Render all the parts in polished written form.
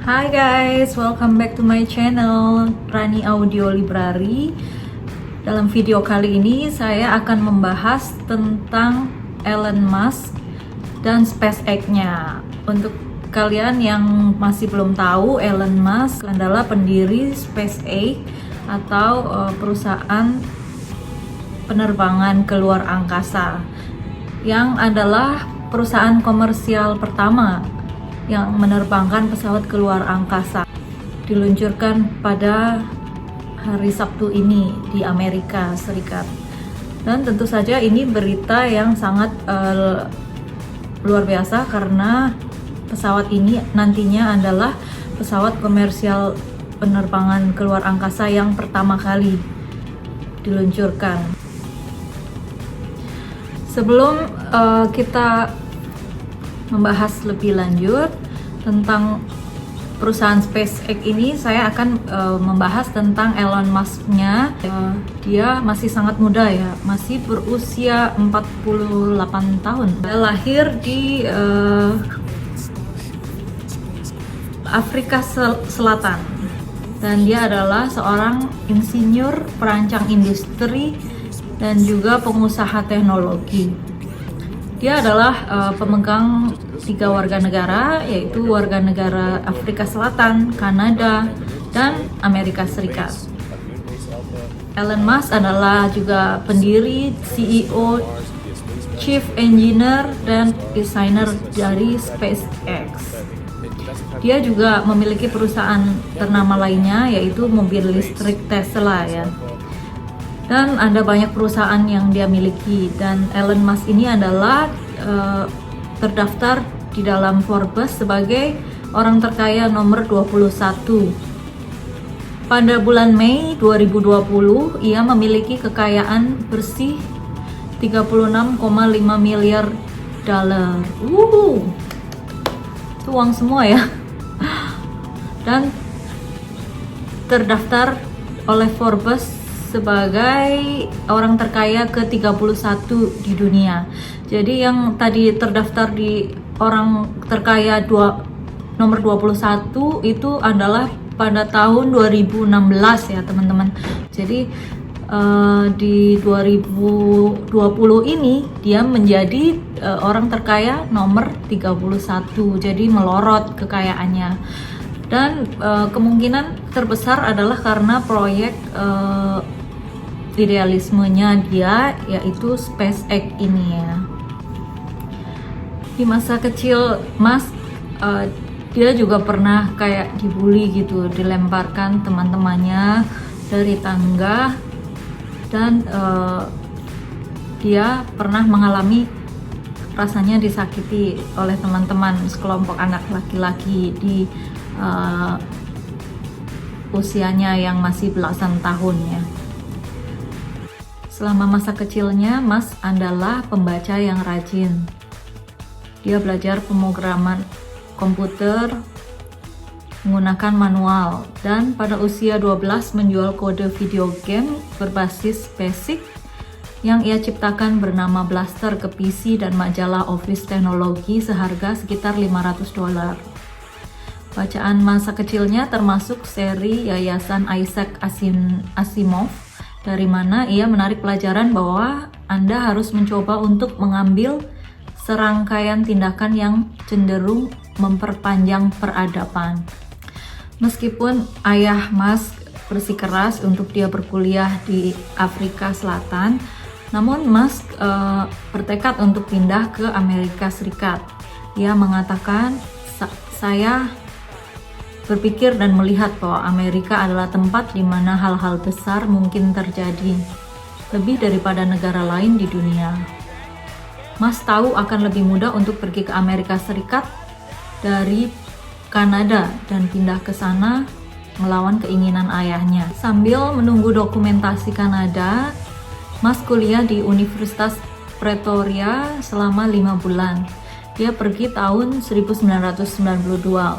Hi guys, welcome back to my channel Rani Audio Library. Dalam video kali ini saya akan membahas tentang Elon Musk dan SpaceX-nya. Untuk kalian yang masih belum tahu, Elon Musk adalah pendiri SpaceX atau perusahaan penerbangan ke luar angkasa yang adalah perusahaan komersial pertama yang menerbangkan pesawat ke luar angkasa. Diluncurkan pada hari Sabtu ini di Amerika Serikat. Dan tentu saja ini berita yang sangat luar biasa karena pesawat ini nantinya adalah pesawat komersial penerbangan ke luar angkasa yang pertama kali diluncurkan. Sebelum kita membahas lebih lanjut tentang perusahaan SpaceX ini, saya akan membahas tentang Elon Musk-nya. Dia masih sangat muda ya, masih berusia 48 tahun. Dia lahir di Afrika Selatan dan dia adalah seorang insinyur, perancang industri dan juga pengusaha teknologi. Dia adalah pemegang 3 warga negara, yaitu warga negara Afrika Selatan, Kanada, dan Amerika Serikat. Elon Musk adalah juga pendiri, CEO, Chief Engineer, dan Designer dari SpaceX. Dia juga memiliki perusahaan ternama lainnya, yaitu mobil listrik Tesla ya. Dan ada banyak perusahaan yang dia miliki, dan Elon Musk ini adalah terdaftar di dalam Forbes sebagai orang terkaya nomor 21. Pada bulan Mei 2020, ia memiliki kekayaan bersih 36,5 miliar dolar. Itu uang semua ya. Dan terdaftar oleh Forbes sebagai orang terkaya ke-31 di dunia. Jadi yang tadi terdaftar di orang terkaya nomor 21 itu adalah pada tahun 2016 ya teman-teman. Jadi di 2020 ini dia menjadi orang terkaya nomor 31. Jadi melorot kekayaannya. Dan kemungkinan terbesar adalah karena proyek idealismenya dia, yaitu SpaceX ini ya. Di masa kecil Musk dia juga pernah kayak dibully gitu, dilemparkan teman-temannya dari tangga, dan dia pernah mengalami rasanya disakiti oleh teman-teman sekelompok anak laki-laki di usianya yang masih belasan tahun ya. Selama masa kecilnya, Musk adalah pembaca yang rajin. Dia belajar pemrograman komputer menggunakan manual, dan pada usia 12 menjual kode video game berbasis BASIC yang ia ciptakan bernama Blaster ke PC dan majalah Office Teknologi seharga sekitar $500. Bacaan masa kecilnya termasuk seri Yayasan Isaac Asimov, dari mana ia menarik pelajaran bahwa Anda harus mencoba untuk mengambil serangkaian tindakan yang cenderung memperpanjang peradaban. Meskipun ayah Musk bersikeras untuk dia berkuliah di Afrika Selatan, namun Musk bertekad untuk pindah ke Amerika Serikat. Ia mengatakan, saya berpikir dan melihat bahwa Amerika adalah tempat di mana hal-hal besar mungkin terjadi, lebih daripada negara lain di dunia. Musk tahu akan lebih mudah untuk pergi ke Amerika Serikat dari Kanada dan pindah ke sana melawan keinginan ayahnya. Sambil menunggu dokumentasi Kanada, Musk kuliah di Universitas Pretoria selama 5 bulan. Dia pergi tahun 1992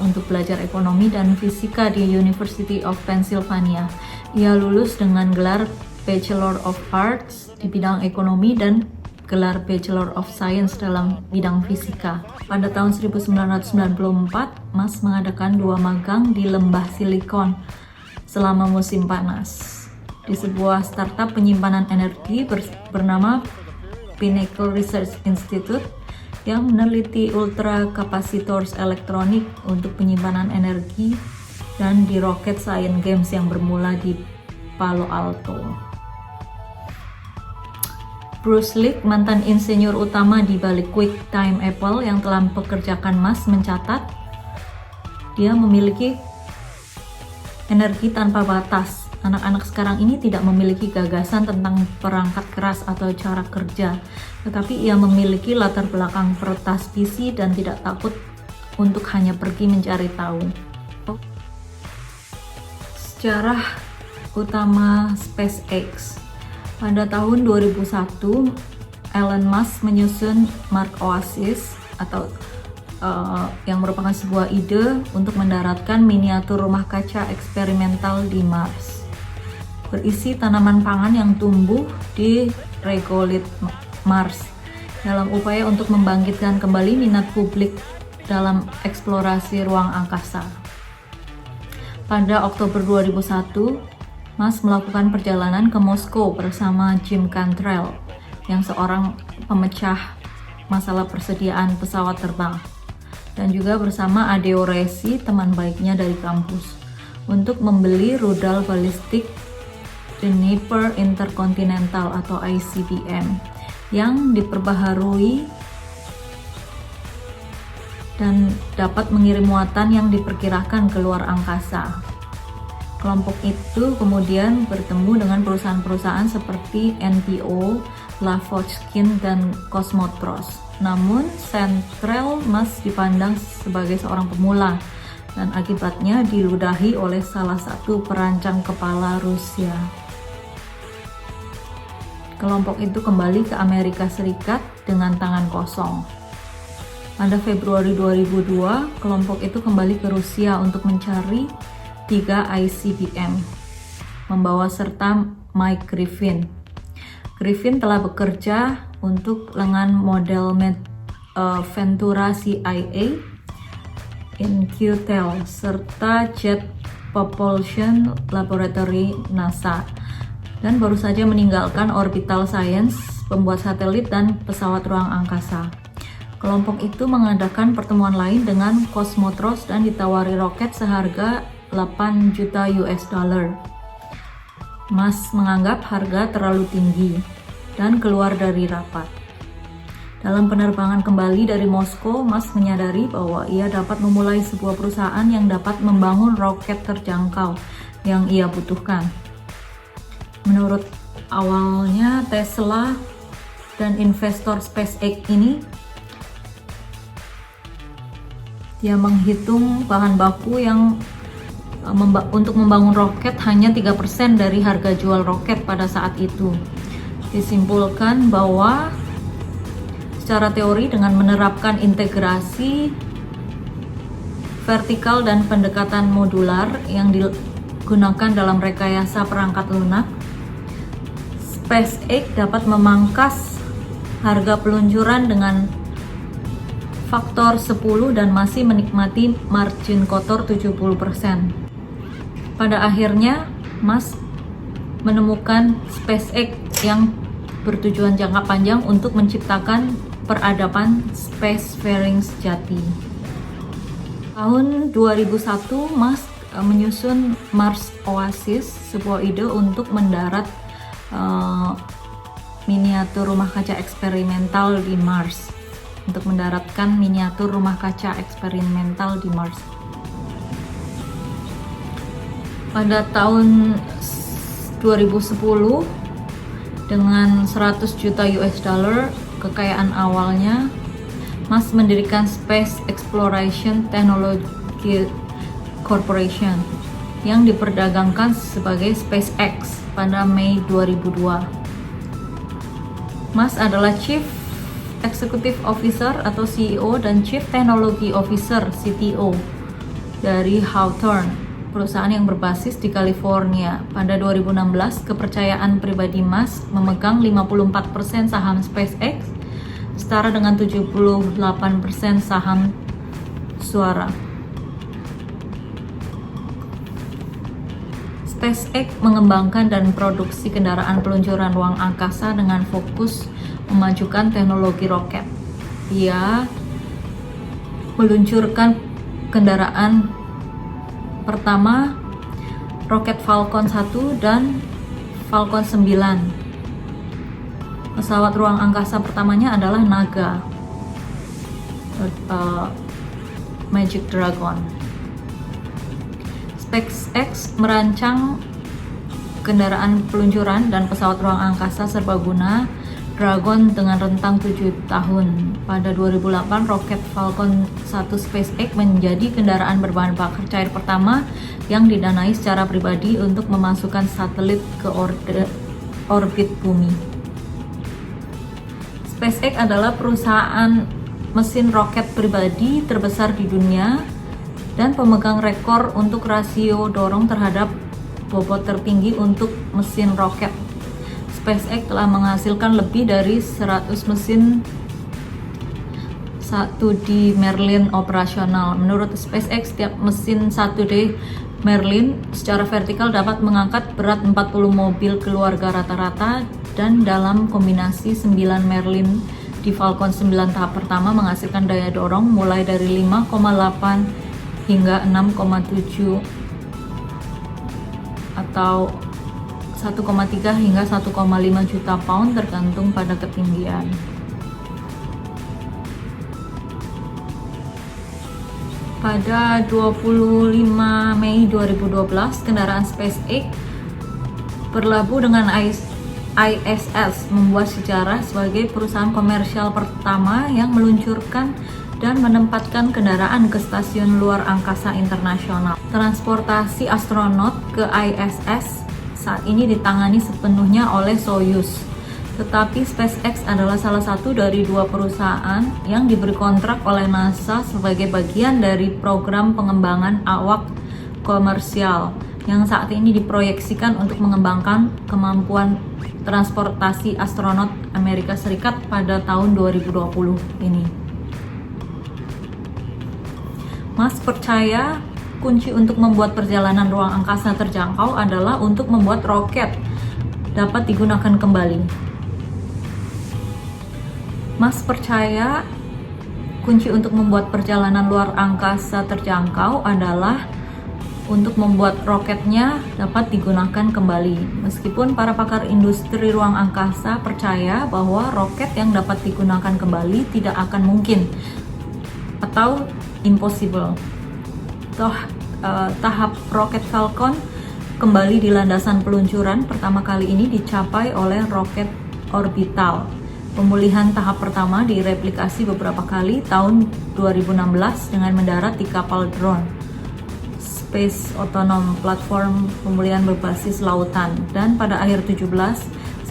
untuk belajar ekonomi dan fisika di University of Pennsylvania. Ia lulus dengan gelar Bachelor of Arts di bidang ekonomi dan gelar Bachelor of Science dalam bidang fisika. Pada tahun 1994, Mas mengadakan 2 magang di Lembah Silikon selama musim panas di sebuah startup penyimpanan energi bernama Pinnacle Research Institute yang meneliti ultra kapasitors elektronik untuk penyimpanan energi, dan di Rocket Science Games yang bermula di Palo Alto. Bruce Lee, mantan insinyur utama di balik QuickTime Apple yang telah mempekerjakan Mas, mencatat dia memiliki energi tanpa batas. Anak-anak sekarang ini tidak memiliki gagasan tentang perangkat keras atau cara kerja, tetapi ia memiliki latar belakang peretas PC dan tidak takut untuk hanya pergi mencari tahu. Sejarah utama SpaceX. Pada tahun 2001, Elon Musk menyusun Mars Oasis atau yang merupakan sebuah ide untuk mendaratkan miniatur rumah kaca eksperimental di Mars, berisi tanaman pangan yang tumbuh di regolith Mars, dalam upaya untuk membangkitkan kembali minat publik dalam eksplorasi ruang angkasa. Pada Oktober 2001, Mas melakukan perjalanan ke Moskow bersama Jim Cantrell, yang seorang pemecah masalah persediaan pesawat terbang, dan juga bersama Adeo Resi, teman baiknya dari kampus, untuk membeli rudal balistik Dnieper Intercontinental atau ICBM yang diperbaharui dan dapat mengirim muatan yang diperkirakan ke luar angkasa. Kelompok itu kemudian bertemu dengan perusahaan-perusahaan seperti NPO, Lavochkin, dan Cosmotros. Namun, Cantrell Musk dipandang sebagai seorang pemula dan akibatnya diludahi oleh salah satu perancang kepala Rusia. Kelompok itu kembali ke Amerika Serikat dengan tangan kosong. Pada Februari 2002, kelompok itu kembali ke Rusia untuk mencari 3 ICBM, membawa serta Mike Griffin. Griffin telah bekerja untuk lengan model Ventura CIA, InQtel, serta Jet Propulsion Laboratory NASA, dan baru saja meninggalkan Orbital Science, pembuat satelit dan pesawat ruang angkasa. Kelompok itu mengadakan pertemuan lain dengan Cosmotros dan ditawari roket seharga $8 juta. Mas menganggap harga terlalu tinggi dan keluar dari rapat. Dalam penerbangan kembali dari Moskow, Mas menyadari bahwa ia dapat memulai sebuah perusahaan yang dapat membangun roket terjangkau yang ia butuhkan. Menurut awalnya Tesla dan investor SpaceX ini, dia menghitung bahan baku yang untuk membangun roket hanya 3% dari harga jual roket pada saat itu. Disimpulkan bahwa secara teori dengan menerapkan integrasi vertikal dan pendekatan modular yang digunakan dalam rekayasa perangkat lunak, SpaceX dapat memangkas harga peluncuran dengan faktor 10 dan masih menikmati margin kotor 70%. Pada akhirnya, Musk menemukan SpaceX yang bertujuan jangka panjang untuk menciptakan peradaban spacefaring sejati. Tahun 2001, Musk menyusun Mars Oasis, sebuah ide untuk mendarat miniatur rumah kaca eksperimental di Mars, untuk mendaratkan miniatur rumah kaca eksperimental di Mars. Pada tahun 2010, dengan 100 juta kekayaan awalnya, Musk mendirikan Space Exploration Technology Corporation yang diperdagangkan sebagai SpaceX pada Mei 2002. Musk adalah Chief Executive Officer atau CEO dan Chief Technology Officer (CTO) dari Hawthorne, perusahaan yang berbasis di California. Pada 2016, kepercayaan pribadi Musk memegang 54% saham SpaceX, setara dengan 78% saham suara. SpaceX mengembangkan dan produksi kendaraan peluncuran ruang angkasa dengan fokus memajukan teknologi roket. Ia meluncurkan kendaraan pertama roket Falcon 1 dan Falcon 9. Pesawat ruang angkasa pertamanya adalah Naga Magic Dragon. SpaceX merancang kendaraan peluncuran dan pesawat ruang angkasa serbaguna Dragon dengan rentang 7 tahun. Pada 2008, roket Falcon 1 SpaceX menjadi kendaraan berbahan bakar cair pertama yang didanai secara pribadi untuk memasukkan satelit ke orbit bumi. SpaceX adalah perusahaan mesin roket pribadi terbesar di dunia dan pemegang rekor untuk rasio dorong terhadap bobot tertinggi untuk mesin roket. SpaceX telah menghasilkan lebih dari 100 mesin 1D Merlin operasional. Menurut SpaceX, setiap mesin 1D Merlin secara vertikal dapat mengangkat berat 40 mobil keluarga rata-rata, dan dalam kombinasi 9 Merlin di Falcon 9 tahap pertama menghasilkan daya dorong mulai dari 5,8 hingga 6,7 atau 1,3 hingga 1,5 juta pound tergantung pada ketinggian. Pada 25 Mei 2012, kendaraan SpaceX berlabuh dengan ISS, membuat sejarah sebagai perusahaan komersial pertama yang meluncurkan dan menempatkan kendaraan ke stasiun luar angkasa internasional. Transportasi astronot ke ISS saat ini ditangani sepenuhnya oleh Soyuz. Tetapi SpaceX adalah salah satu dari 2 perusahaan yang diberi kontrak oleh NASA sebagai bagian dari program pengembangan awak komersial yang saat ini diproyeksikan untuk mengembangkan kemampuan transportasi astronot Amerika Serikat pada tahun 2020 ini. Musk percaya kunci untuk membuat perjalanan ruang angkasa terjangkau adalah untuk membuat roket dapat digunakan kembali. Musk percaya kunci untuk membuat perjalanan luar angkasa terjangkau adalah untuk membuat roketnya dapat digunakan kembali. Meskipun para pakar industri ruang angkasa percaya bahwa roket yang dapat digunakan kembali tidak akan mungkin atau impossible. Tahap roket Falcon kembali di landasan peluncuran pertama kali ini dicapai oleh roket orbital. Pemulihan tahap pertama direplikasi beberapa kali tahun 2016 dengan mendarat di kapal drone Space Autonomous Platform pemulihan berbasis lautan, dan pada akhir 17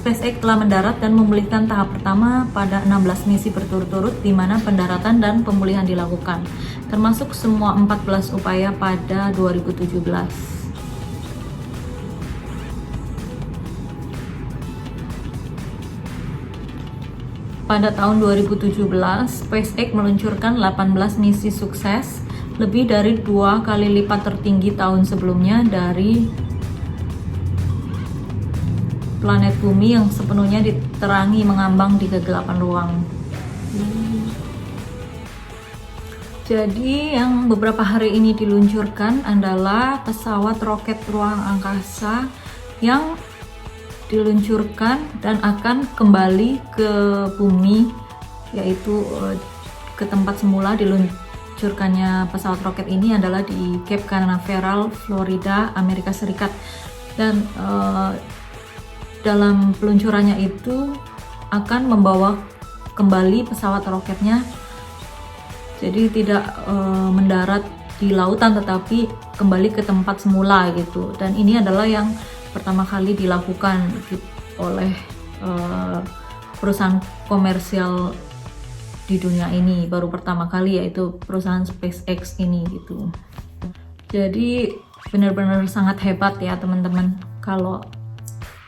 SpaceX telah mendarat dan memulihkan tahap pertama pada 16 misi berturut-turut di mana pendaratan dan pemulihan dilakukan, termasuk semua 14 upaya pada 2017. Pada tahun 2017, SpaceX meluncurkan 18 misi sukses, lebih dari 2 kali lipat tertinggi tahun sebelumnya dari planet bumi yang sepenuhnya diterangi mengambang di kegelapan ruang. Jadi yang beberapa hari ini diluncurkan adalah pesawat roket ruang angkasa yang diluncurkan dan akan kembali ke bumi, yaitu ke tempat semula diluncurkannya pesawat roket ini adalah di Cape Canaveral, Florida, Amerika Serikat. Dan dalam peluncurannya itu akan membawa kembali pesawat roketnya, jadi tidak mendarat di lautan tetapi kembali ke tempat semula gitu. Dan ini adalah yang pertama kali dilakukan oleh perusahaan komersial di dunia ini, baru pertama kali, yaitu perusahaan SpaceX ini gitu. Jadi benar-benar sangat hebat ya teman-teman. Kalau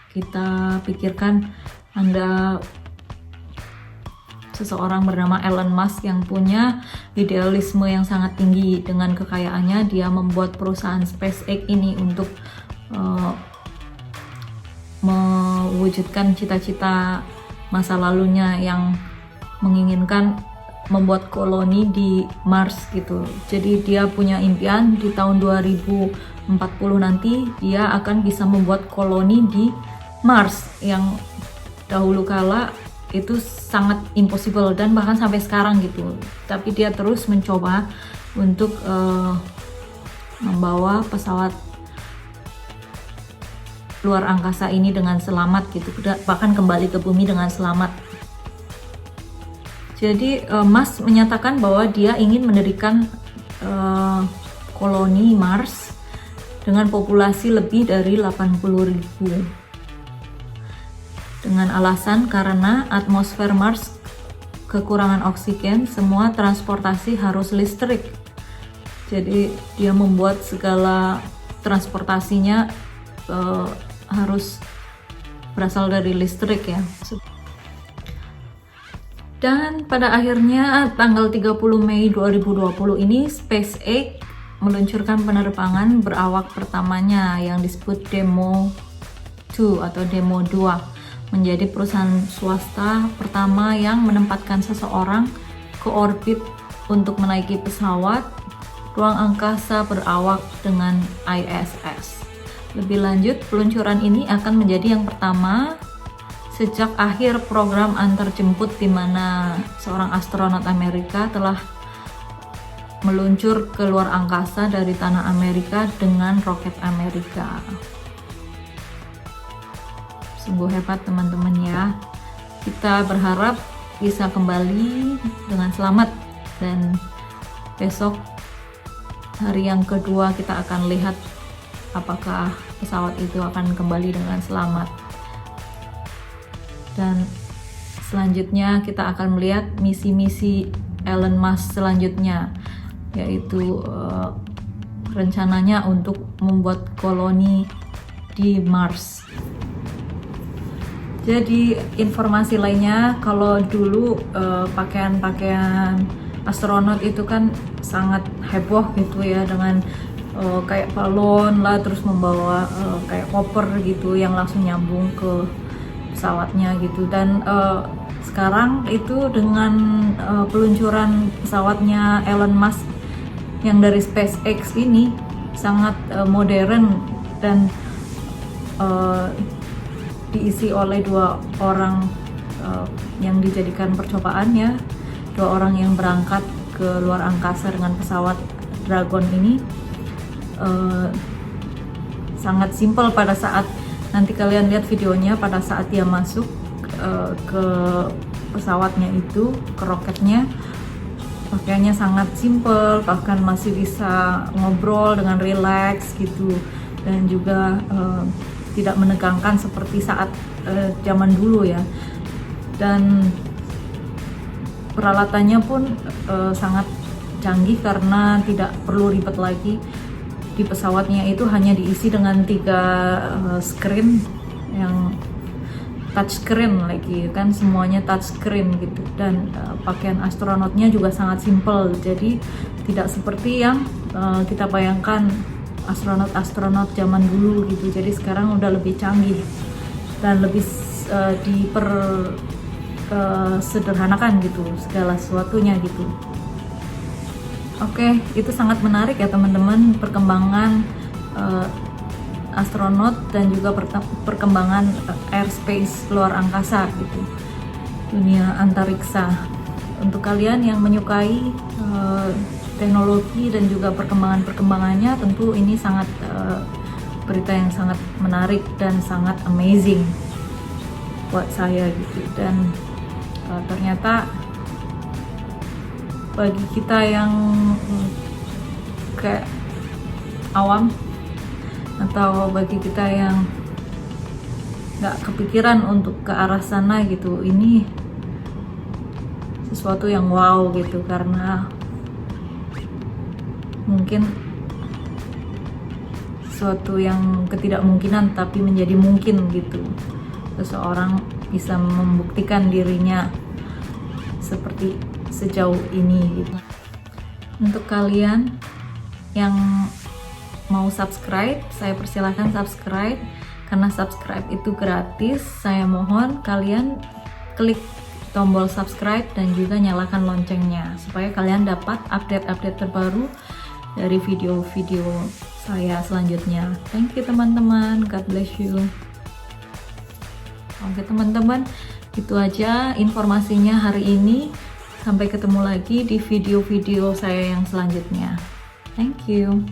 kita pikirkan Anda seseorang bernama Elon Musk yang punya idealisme yang sangat tinggi. Dengan kekayaannya dia membuat perusahaan SpaceX ini untuk mewujudkan cita-cita masa lalunya yang menginginkan membuat koloni di Mars gitu. Jadi dia punya impian di tahun 2040 nanti dia akan bisa membuat koloni di Mars yang dahulu kala itu sangat impossible dan bahkan sampai sekarang gitu. Tapi dia terus mencoba untuk membawa pesawat luar angkasa ini dengan selamat gitu, bahkan kembali ke bumi dengan selamat. Jadi Musk menyatakan bahwa dia ingin mendirikan koloni Mars dengan populasi lebih dari 80.000 dengan alasan karena atmosfer Mars kekurangan oksigen, semua transportasi harus listrik. Jadi dia membuat segala transportasinya harus berasal dari listrik ya. Dan pada akhirnya tanggal 30 Mei 2020 ini SpaceX meluncurkan penerbangan berawak pertamanya yang disebut Demo 2 atau Demo 2, menjadi perusahaan swasta pertama yang menempatkan seseorang ke orbit untuk menaiki pesawat ruang angkasa berawak dengan ISS. Lebih lanjut, peluncuran ini akan menjadi yang pertama sejak akhir program antarjemput di mana seorang astronot Amerika telah meluncur ke luar angkasa dari tanah Amerika dengan roket Amerika. Sungguh hebat teman-teman ya. Kita berharap bisa kembali dengan selamat dan besok hari yang kedua kita akan lihat apakah pesawat itu akan kembali dengan selamat. Dan selanjutnya kita akan melihat misi-misi Elon Musk selanjutnya, yaitu rencananya untuk membuat koloni di Mars. Jadi informasi lainnya, kalau dulu pakaian-pakaian astronot itu kan sangat heboh gitu ya, dengan kayak balon lah, terus membawa kayak koper gitu yang langsung nyambung ke pesawatnya gitu. Dan sekarang itu dengan peluncuran pesawatnya Elon Musk yang dari SpaceX ini sangat modern dan diisi oleh dua orang yang dijadikan percobaan ya, dua orang yang berangkat ke luar angkasa dengan pesawat Dragon ini. Sangat simpel pada saat nanti kalian lihat videonya, pada saat dia masuk ke pesawatnya itu, ke roketnya, pakaiannya sangat simpel, bahkan masih bisa ngobrol dengan rileks gitu, dan juga tidak menegangkan seperti saat zaman dulu ya. Dan peralatannya pun sangat canggih karena tidak perlu ribet lagi. Di pesawatnya itu hanya diisi dengan 3 screen yang touchscreen lagi kan, semuanya touchscreen gitu. Dan pakaian astronotnya juga sangat simpel, jadi tidak seperti yang kita bayangkan astronot zaman dulu gitu. Jadi sekarang udah lebih canggih dan lebih sederhanakan gitu segala sesuatunya gitu. Oke, itu sangat menarik ya teman-teman, perkembangan astronot dan juga perkembangan airspace, luar angkasa gitu, dunia antariksa. Untuk kalian yang menyukai teknologi dan juga perkembangannya, tentu ini sangat berita yang sangat menarik dan sangat amazing buat saya gitu. Dan ternyata bagi kita yang kayak awam atau bagi kita yang nggak kepikiran untuk ke arah sana gitu, ini sesuatu yang wow gitu, karena mungkin sesuatu yang ketidakmungkinan tapi menjadi mungkin gitu. Seseorang bisa membuktikan dirinya seperti sejauh ini gitu. Untuk kalian yang mau subscribe, saya persilahkan subscribe, karena subscribe itu gratis. Saya mohon kalian klik tombol subscribe dan juga nyalakan loncengnya supaya kalian dapat update-update terbaru dari video-video saya selanjutnya. Thank you teman-teman, God bless you. Oke teman-teman, itu aja informasinya hari ini. Sampai ketemu lagi di video-video saya yang selanjutnya. Thank you.